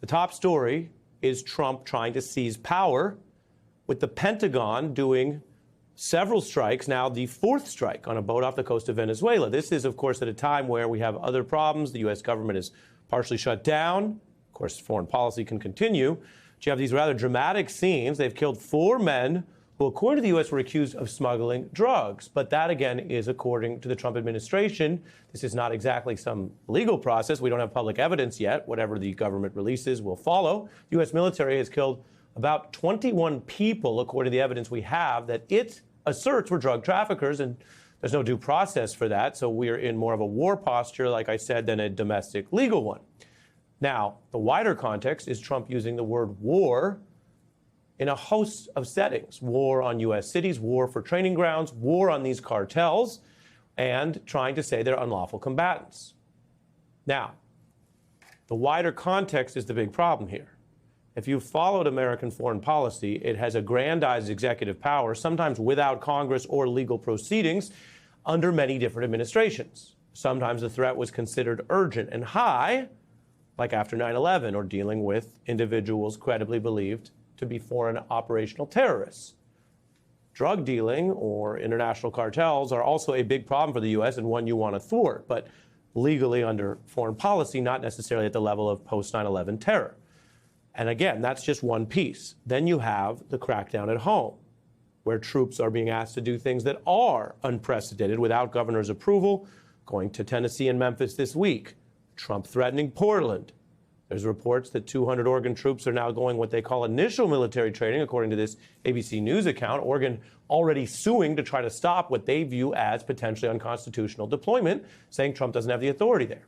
The top story is Trump trying to seize power, with the Pentagon doing several strikes, now the fourth strike on a boat off the coast of Venezuela. This is, of course, at a time where we have other problems. The U.S. government is partially shut down. Of course, foreign policy can continue. But you have these rather dramatic scenes. They've killed 4 men who, according to the U.S., were accused of smuggling drugs. But that, again, is according to the Trump administration. This is not exactly some legal process. We don't have public evidence yet. Whatever the government releases will follow. The U.S. military has killed about 21 people, according to the evidence we have, that it asserts were drug traffickers, and there's no due process for that. So we're in more of a war posture, like I said, than a domestic legal one. Now, the wider context is Trump using the word war in a host of settings: war on U.S. cities, war for training grounds, war on these cartels, and trying to say they're unlawful combatants. Now, the wider context is the big problem here. If you've followed American foreign policy, it has aggrandized executive power, sometimes without Congress or legal proceedings, under many different administrations. Sometimes the threat was considered urgent and high, like after 9/11, or dealing with individuals credibly believed to be foreign operational terrorists. Drug dealing or international cartels are also a big problem for the U.S. and one you want to thwart, but legally under foreign policy, not necessarily at the level of post-9/11 terror. And again, that's just one piece. Then you have the crackdown at home, where troops are being asked to do things that are unprecedented without governor's approval, going to Tennessee and Memphis this week, Trump threatening Portland. There's reports that 200 Oregon troops are now going what they call initial military training, according to this ABC News account. Oregon already suing to try to stop what they view as potentially unconstitutional deployment, saying Trump doesn't have the authority there.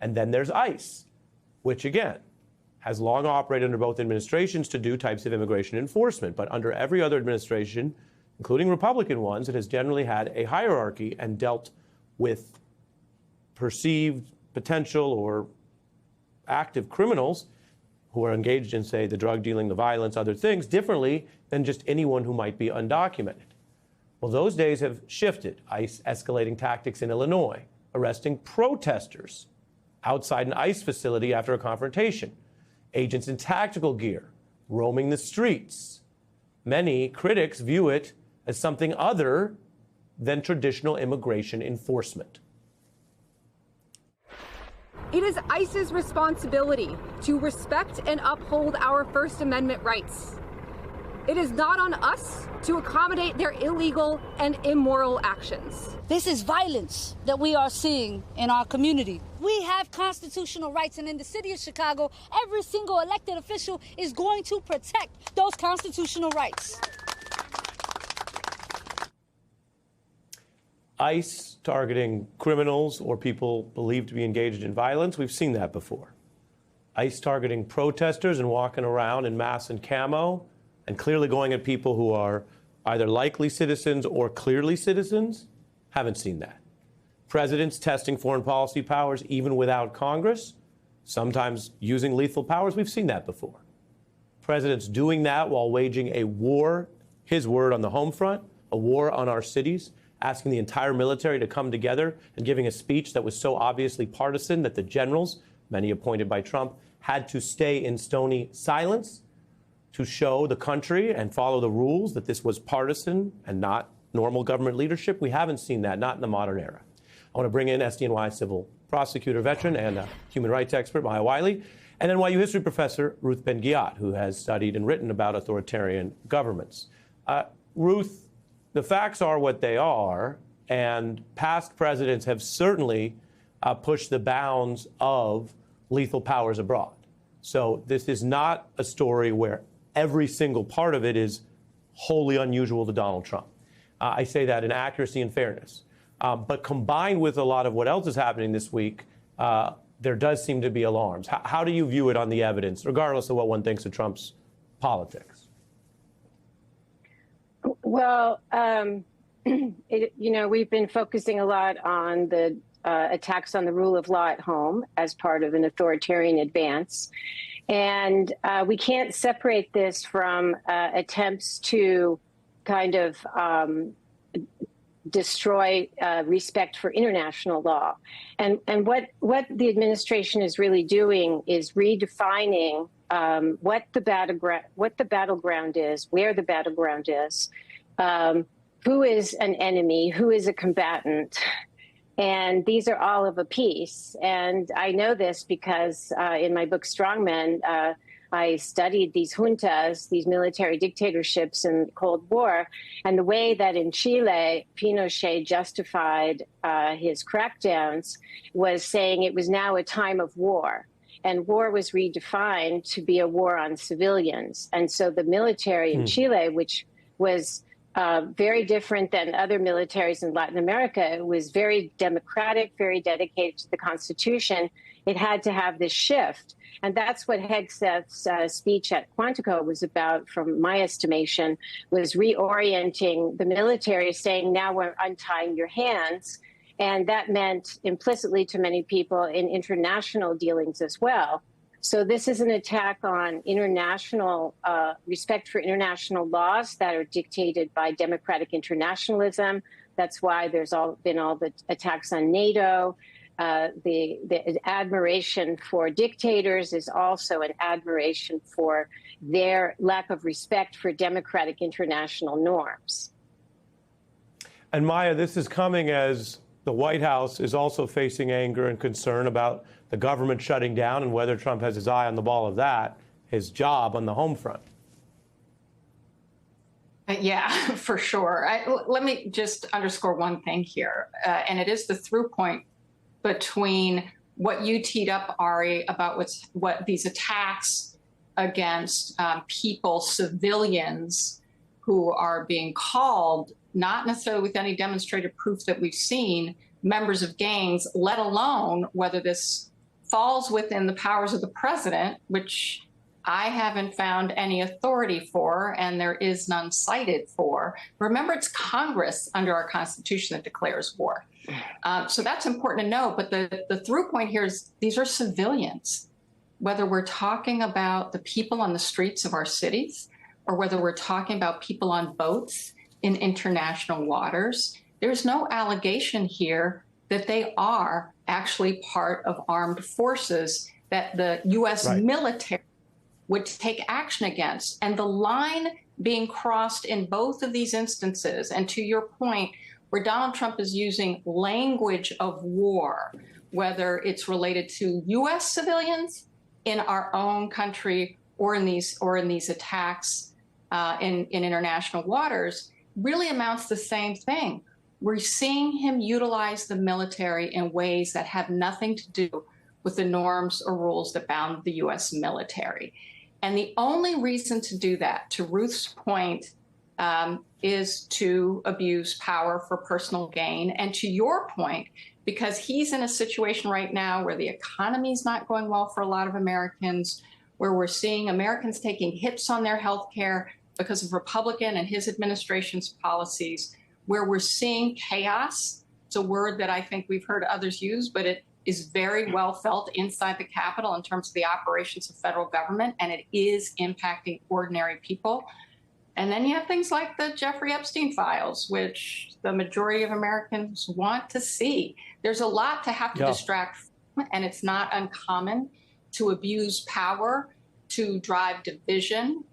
And then there's ICE, which again has long operated under both administrations to do types of immigration enforcement. But under every other administration, including Republican ones, it has generally had a hierarchy and dealt with perceived potential or active criminals who are engaged in, say, the drug dealing, the violence, other things, differently than just anyone who might be undocumented. Well, those days have shifted. ICE escalating tactics in Illinois, arresting protesters outside an ICE facility after a confrontation. Agents in tactical gear roaming the streets. Many critics view it as something other than traditional immigration enforcement. It is ICE's responsibility to respect and uphold our First Amendment rights. It is not on us to accommodate their illegal and immoral actions. This is violence that we are seeing in our community. We have constitutional rights, and in the city of Chicago, every single elected official is going to protect those constitutional rights. ICE targeting criminals or people believed to be engaged in violence, we've seen that before. ICE targeting protesters and walking around in masks and camo and clearly going at people who are either likely citizens or clearly citizens, haven't seen that. Presidents testing foreign policy powers even without Congress, sometimes using lethal powers, we've seen that before. Presidents doing that while waging a war, his word, on the home front, a war on our cities, asking the entire military to come together and giving a speech that was so obviously partisan that the generals, many appointed by Trump, had to stay in stony silence to show the country and follow the rules that this was partisan and not normal government leadership. We haven't seen that, not in the modern era. I want to bring in SDNY civil prosecutor veteran and human rights expert Maya Wiley, and NYU history professor Ruth Ben-Ghiat, who has studied and written about authoritarian governments. Ruth, the facts are what they are, and past presidents have certainly pushed the bounds of lethal powers abroad. So this is not a story where every single part of it is wholly unusual to Donald Trump. I say that in accuracy and fairness. But combined with a lot of what else is happening this week, there does seem to be alarms. How do you view it on the evidence, regardless of what one thinks of Trump's politics? Well, we've been focusing a lot on the attacks on the rule of law at home as part of an authoritarian advance. And we can't separate this from attempts to kind of destroy respect for international law. And what the administration is really doing is redefining what the battleground is, where the battleground is, who is an enemy, who is a combatant. And these are all of a piece. And I know this because in my book, Strongmen, I studied these juntas, these military dictatorships in the Cold War, and the way that in Chile, Pinochet justified his crackdowns was saying it was now a time of war. And war was redefined to be a war on civilians. And so the military in Chile, which was very different than other militaries in Latin America, it was very democratic, very dedicated to the Constitution. It had to have this shift. And that's what Hegseth's speech at Quantico was about, from my estimation, was reorienting the military, saying, now we're untying your hands. And that meant implicitly to many people in international dealings as well. So this is an attack on international respect for international laws that are dictated by democratic internationalism. That's why there's been all the attacks on NATO. The admiration for dictators is also an admiration for their lack of respect for democratic international norms. And Maya, this is coming as the White House is also facing anger and concern about the government shutting down and whether Trump has his eye on the ball of that, his job on the home front. Yeah, for sure. Let me just underscore one thing here, and it is the through point between what you teed up, Ari, about what these attacks against people, civilians who are being called, not necessarily with any demonstrated proof that we've seen, members of gangs, let alone whether this falls within the powers of the president, which I haven't found any authority for, and there is none cited for. Remember, it's Congress under our Constitution that declares war. So that's important to know. But the through point here is these are civilians, whether we're talking about the people on the streets of our cities or whether we're talking about people on boats in international waters. There's no allegation here that they are actually part of armed forces that the U.S. military would take action against. And the line being crossed in both of these instances, and to your point, where Donald Trump is using language of war, whether it's related to U.S. civilians in our own country or in these attacks in international waters, really amounts to the same thing. We're seeing him utilize the military in ways that have nothing to do with the norms or rules that bound the U.S. military. And the only reason to do that, to Ruth's point, is to abuse power for personal gain. And to your point, because he's in a situation right now where the economy is not going well for a lot of Americans, where we're seeing Americans taking hits on their health care because of Republican and his administration's policies, where we're seeing chaos. It's a word that I think we've heard others use, but it is very well felt inside the Capitol in terms of the operations of federal government, and it is impacting ordinary people. And then you have things like the Jeffrey Epstein files, which the majority of Americans want to see. There's a lot to have to distract from, and it's not uncommon to abuse power, to drive division,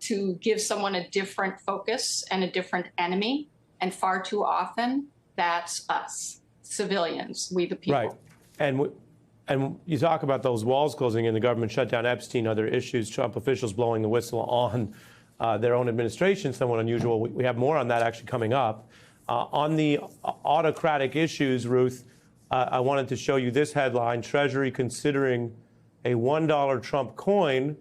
to give someone a different focus and a different enemy. And far too often, that's us, civilians, we the people. Right. And you talk about those walls closing in, the government shut down Epstein, other issues, Trump officials blowing the whistle on their own administration, somewhat unusual. We have more on that actually coming up. On the autocratic issues, Ruth, I wanted to show you this headline: Treasury considering a $1 Trump coin,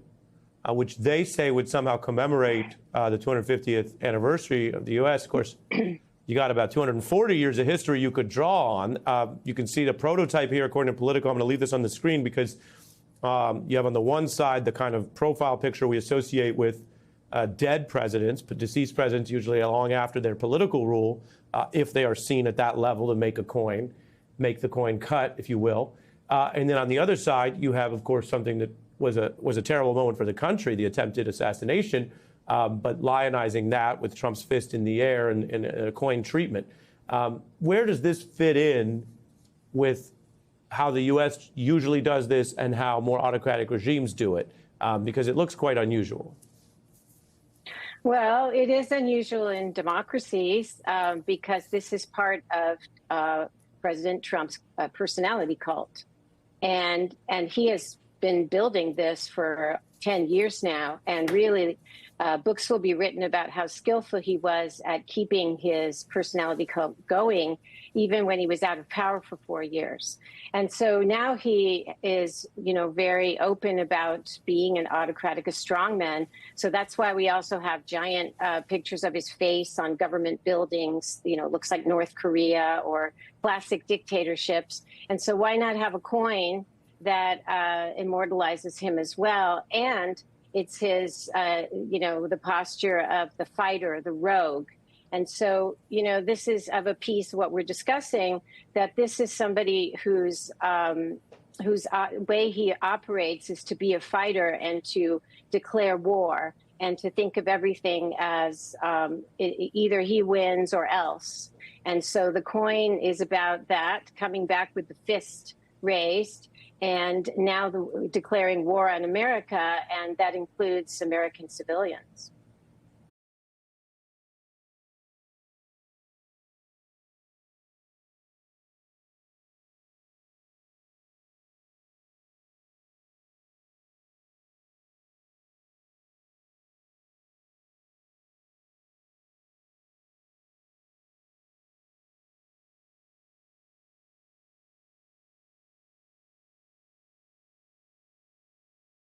which they say would somehow commemorate the 250th anniversary of the U.S. Of course, you got about 240 years of history you could draw on. You can see the prototype here, according to Politico. I'm going to leave this on the screen because you have on the one side the kind of profile picture we associate with dead presidents, but deceased presidents usually long after their political rule, if they are seen at that level to make a coin, make the coin cut, if you will. And then on the other side, you have, of course, something that was a terrible moment for the country, the attempted assassination, but lionizing that with Trump's fist in the air and a coin treatment. Where does this fit in with how the U.S. usually does this and how more autocratic regimes do it? Because it looks quite unusual. Well, it is unusual in democracies because this is part of President Trump's personality cult. And he has been building this for 10 years now. And really, books will be written about how skillful he was at keeping his personality cult going, even when he was out of power for 4 years. And so now he is, very open about being an autocratic, a strongman. So that's why we also have giant pictures of his face on government buildings, looks like North Korea or classic dictatorships. And so why not have a coin that immortalizes him as well? And it's his, the posture of the fighter, the rogue. And so, this is of a piece of what we're discussing, that this is somebody whose way he operates is to be a fighter and to declare war and to think of everything as either he wins or else. And so the coin is about that, coming back with the fist raised, and now declaring war on America, and that includes American civilians.